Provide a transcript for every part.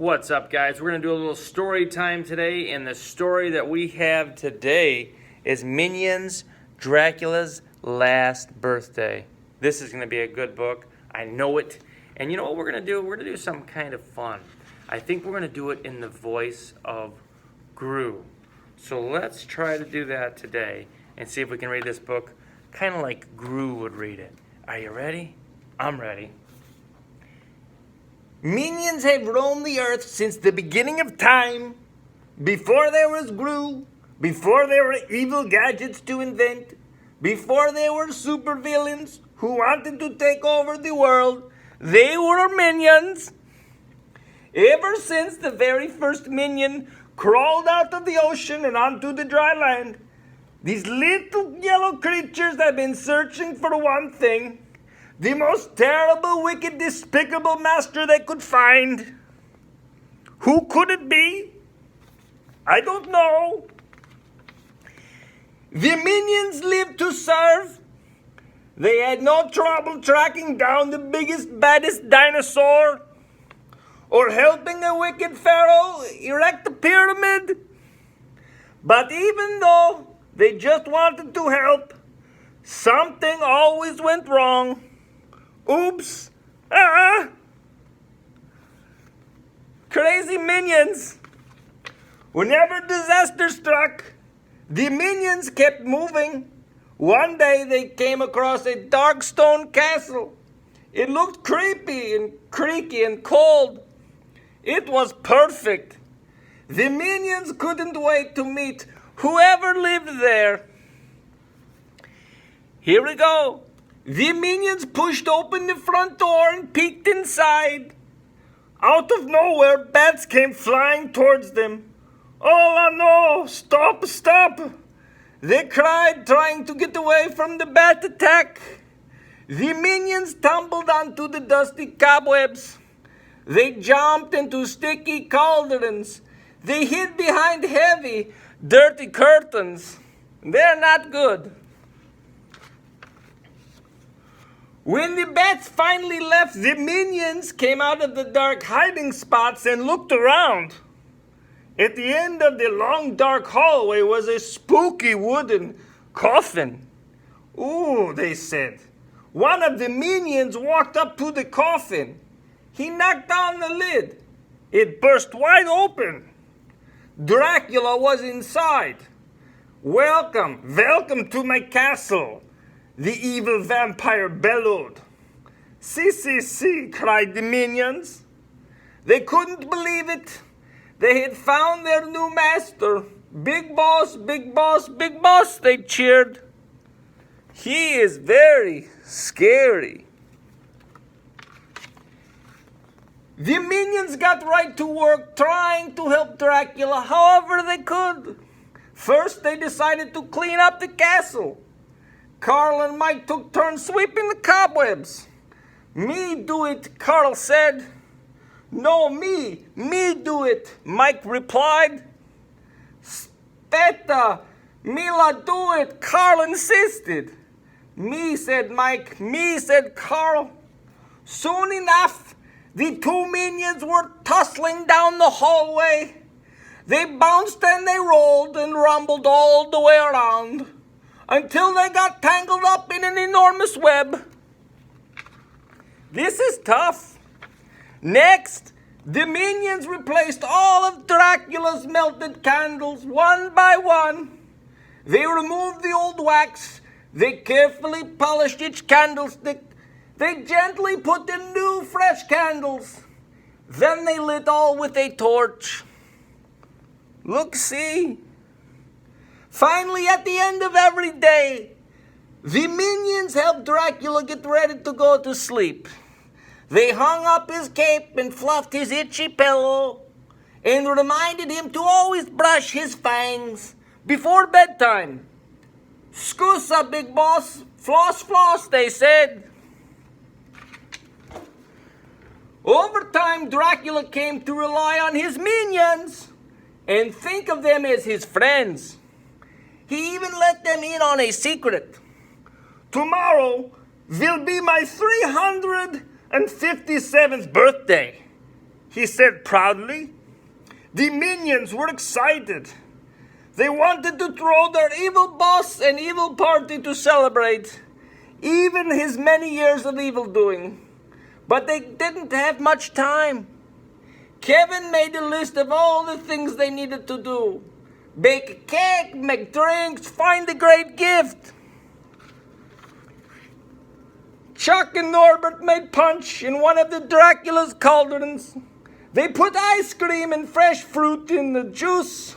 What's up, guys? We're going to do a little story time today, and the story that we have today is Minions, Dracula's Last Birthday. This is going to be a good book. I know it. And you know what we're going to do? We're going to do something kind of fun. I think we're going to do it in the voice of Gru. So let's try to do that today and see if we can read this book kind of like Gru would read it. Are you ready? I'm ready. Minions have roamed the earth since the beginning of time. Before there was Gru, before there were evil gadgets to invent, before there were supervillains who wanted to take over the world, they were minions. Ever since the very first minion crawled out of the ocean and onto the dry land, these little yellow creatures have been searching for one thing: the most terrible, wicked, despicable master they could find. Who could it be? I don't know. The minions lived to serve. They had no trouble tracking down the biggest, baddest dinosaur, or helping a wicked pharaoh erect a pyramid. But even though they just wanted to help, something always went wrong. Oops. Crazy minions. Whenever disaster struck, the minions kept moving. One day they came across a dark stone castle. It looked creepy and creaky and cold. It was perfect. The minions couldn't wait to meet whoever lived there. Here we go. The minions pushed open the front door and peeked inside. Out of nowhere, bats came flying towards them. Oh no! Stop! Stop! They cried, trying to get away from the bat attack. The minions tumbled onto the dusty cobwebs. They jumped into sticky cauldrons. They hid behind heavy, dirty curtains. They're not good. When the bats finally left, the minions came out of the dark hiding spots and looked around. At the end of the long dark hallway was a spooky wooden coffin. Ooh, they said. One of the minions walked up to the coffin. He knocked down the lid. It burst wide open. Dracula was inside. Welcome to my castle, the evil vampire bellowed. See, cried the minions. They couldn't believe it. They had found their new master. Big boss, big boss, big boss, they cheered. He is very scary. The minions got right to work trying to help Dracula however they could. First, they decided to clean up the castle. Carl and Mike took turns sweeping the cobwebs. Me do it, Carl said. No, me do it, Mike replied. Speta, Mila do it, Carl insisted. Me, said Mike, me, said Carl. Soon enough, the two minions were tussling down the hallway. They bounced and they rolled and rumbled all the way around until they got tangled up in an enormous web. This is tough. Next, the minions replaced all of Dracula's melted candles one by one. They removed the old wax. They carefully polished each candlestick. They gently put in new, fresh candles. Then they lit all with a torch. Look, see? Finally, at the end of every day, the minions helped Dracula get ready to go to sleep. They hung up his cape and fluffed his itchy pillow and reminded him to always brush his fangs before bedtime. Scusa, big boss. Floss, floss, they said. Over time, Dracula came to rely on his minions and think of them as his friends. He even let them in on a secret. Tomorrow will be my 357th birthday. he said proudly. The minions were excited. They wanted to throw their evil boss an evil party to celebrate even his many years of evil doing. But they didn't have much time. Kevin made a list of all the things they needed to do. Bake a cake, make drinks, find a great gift. Chuck and Norbert made punch in one of the Dracula's cauldrons. They put ice cream and fresh fruit in the juice.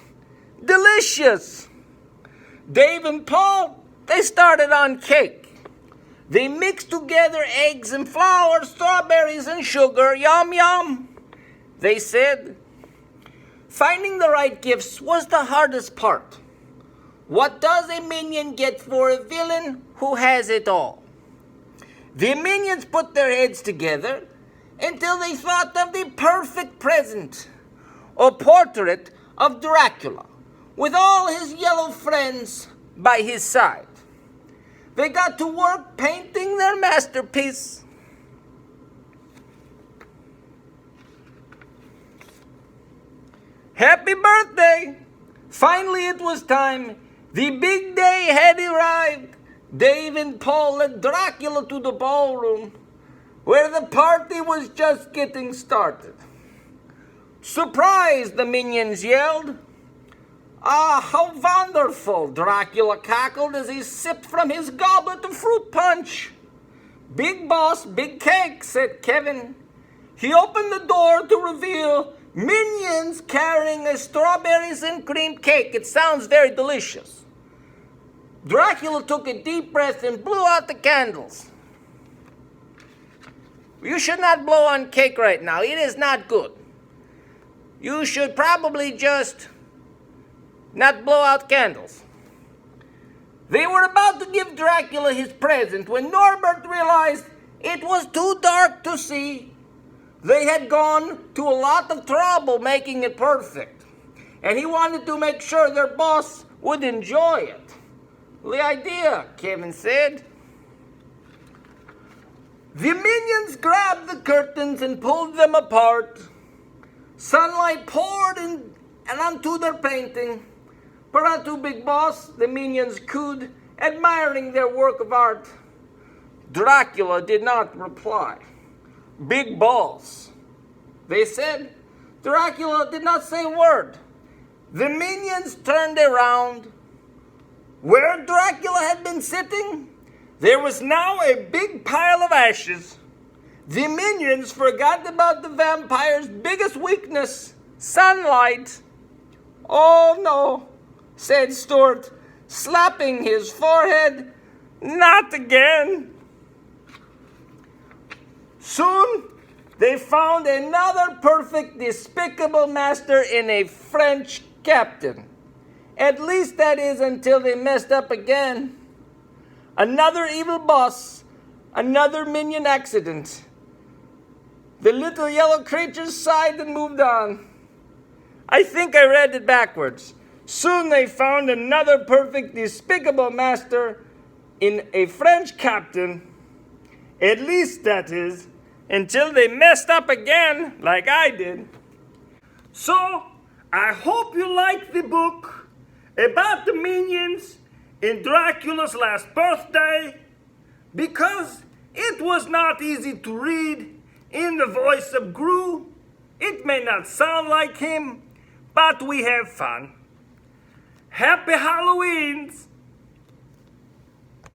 Delicious! Dave and Paul, they started on cake. They mixed together eggs and flour, strawberries and sugar. Yum, yum, they said. Finding the right gifts was the hardest part. What does a minion get for a villain who has it all? The minions put their heads together until they thought of the perfect present. A portrait of Dracula with all his yellow friends by his side. They got to work painting their masterpiece. Happy birthday! Finally it was time. The big day had arrived. Dave and Paul led Dracula to the ballroom, where the party was just getting started. Surprise, the minions yelled. Ah, how wonderful, Dracula cackled as he sipped from his goblet of fruit punch. Big boss, big cake, said Kevin. He opened the door to reveal minions carrying a strawberries and cream cake. It sounds very delicious. Dracula took a deep breath and blew out the candles. You should not blow on cake right now. It is not good. You should probably just not blow out candles. They were about to give Dracula his present when Norbert realized it was too dark to see. They had gone to a lot of trouble making it perfect, and he wanted to make sure their boss would enjoy it. The idea, Kevin said. The minions grabbed the curtains and pulled them apart. Sunlight poured in and onto their painting. Paratu, Big Boss, the minions cooed, admiring their work of art. Dracula did not reply. Big Boss, they said. Dracula did not say a word. The minions turned around. Where Dracula had been sitting, there was now a big pile of ashes. The minions forgot about the vampire's biggest weakness, sunlight. Oh no, said Stuart, slapping his forehead. Not again. Soon, they found another perfect, despicable master in a French captain. At least that is until they messed up again. Another evil boss, another minion accident. The little yellow creatures sighed and moved on. I think I read it backwards. Soon they found another perfect, despicable master in a French captain. At least that is, until they messed up again, like I did. So, I hope you liked the book about the minions in Dracula's last birthday, because it was not easy to read in the voice of Gru. It may not sound like him, but we have fun. Happy Halloweens!